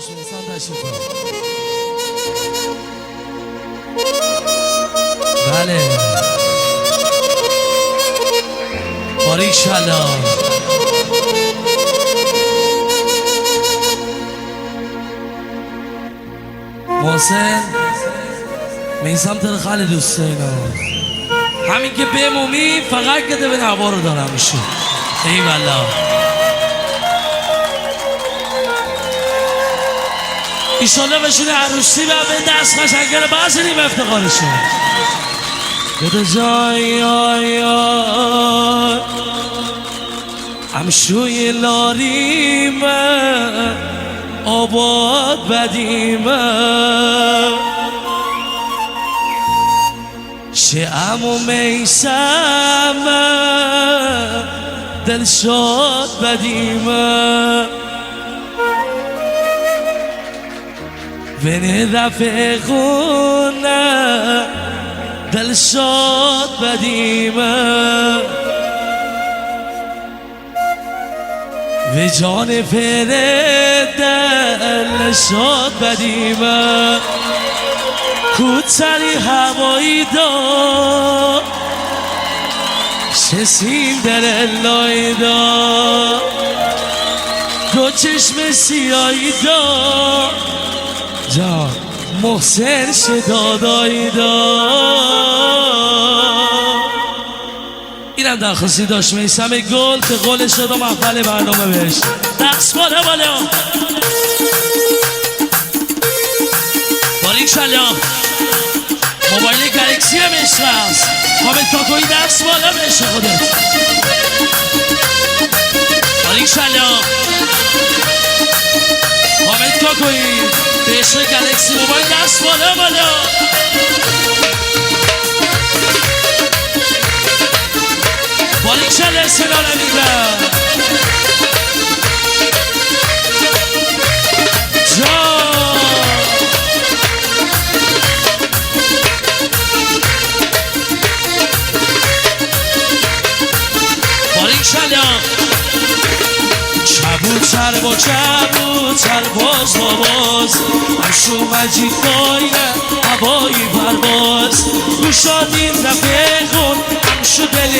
داشت میسان تشریف دارم. بله باریکالله. محسن میسم تر خیلی دوست اینا، همین که بمومی فقط کده به نوا رو دارم میشه. ای والله ایشالله بشونه عروسی و به دست قشنگه بازنیم افتخارشون بده جای همشوی لاریمه آباد بدیمه شعم و میسمه دل شاد بدیمه بین رفقونه دل شاد بدیمه و جان پره دل شاد بدیمه کوتری هوایی دا شسیم در لای دا دو چشم سیایی دا جان محسن شدادایی دا اینم درخواستی داشت میسم گل که قولش داد و محفل برنامه بهش رقص بالا بالا باریکالله. موبایل گلکسی هم عشق هست. حامد کاکویی دست بالا بهش خودت باریکالله. حامد کاکویی به عشق گلکسی موبایل دست بالا بالا. باریکالله سنان امیدم کبوتر با کبوتر باز با باز همشو مجید باید هوایی پرواز گوشاد این رفقون همشو دل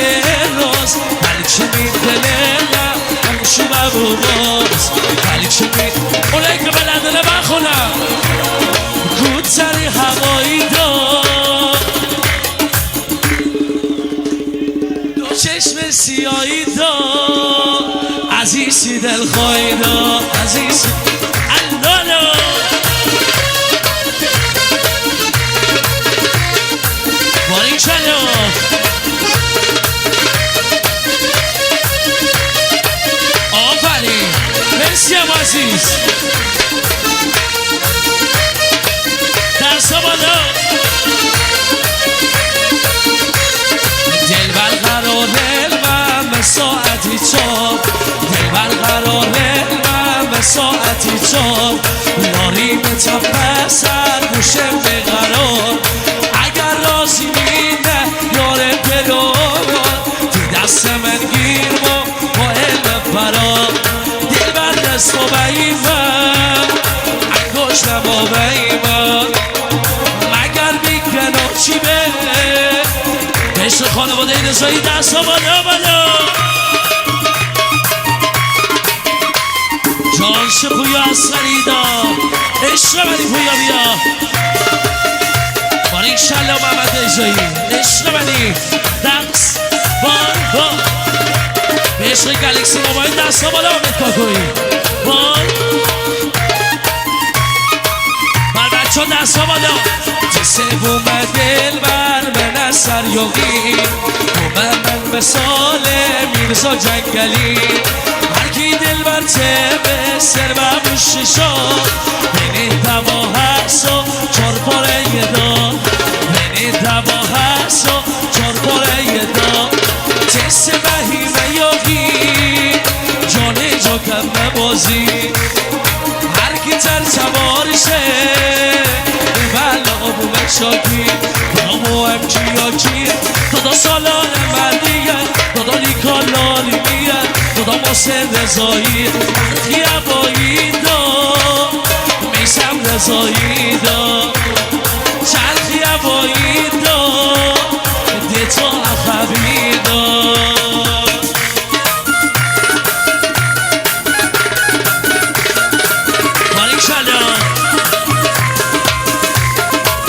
راز بلکه می دل من همشو ببو باز بلکه می اونه که بلدنه بخونم کوتری هوایی دا دو چشم سیایی دا عزیزی دل خواهیدا عزیزی اندانو باریکالله. آفرین مرسی هم عزیز درسا بالا دل برقرار من به ساعتی چار برقراره من به ساعتی چار لاری به تپه سر گوشم بقرار اگر رازی مینه یاره دلوان تو دست من گیر با علم فرار دل بر دست و بیمم انگوش نما بیمم مگر بیکنو چی به عشق خانواده رضایی دست ها بالا بالا. جانش پویا از خریدا عشق منی پویا بیا باریکالله محمد رضایی عشق منی دقص بان بان به عشق گلکسی موبایل دست ها بالا حامد کاکویی بان بر بچه ها دست ها بالا جسه بومه دل بر من از سریاقی بومه من مثال میرزا جنگلی هرکی دل بر به سر و بوششا بینی دوا هست و چار پاره دا بینی دوا هست و چار پاره دا جس بهیمه یاقی جانه جا کم نبازی هرکی تر سوارشه بلا ابو بشاکی برامو امچی آکی دادا سالان مردیه دادا لیکالالی میه دادا محسن رضایی خیابایی دا رضایی دا چرخی هوایی دا ده تو عقبی دا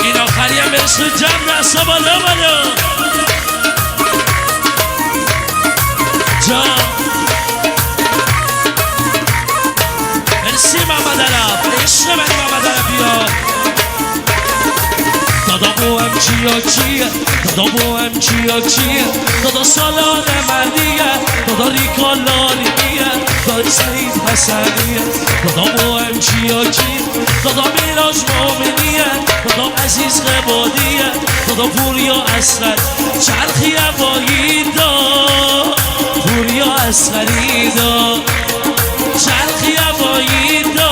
این آخری هم برس تو جمع رسا بالا بالا جا مرسی محمد عرب عشق منی محمد عرب بیاد دادا بو هم چیه دادا بو هم چیه دادا سالار مردیه دادا ریکالاریه دادا سعید حسنیه دادا بو هم چیه دادا میراج مومنیه دادا عزیز قبادیه دادا پوریا اسرد چرخی هوایی دا پوریا اسخری دا چرخی هوایی دا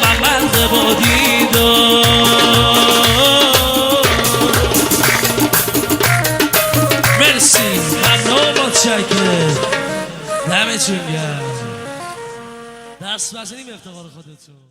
محمد قبادی دا مرسی ممنون متشکرم دمتون گرم دست بزنیم افتخار خودتون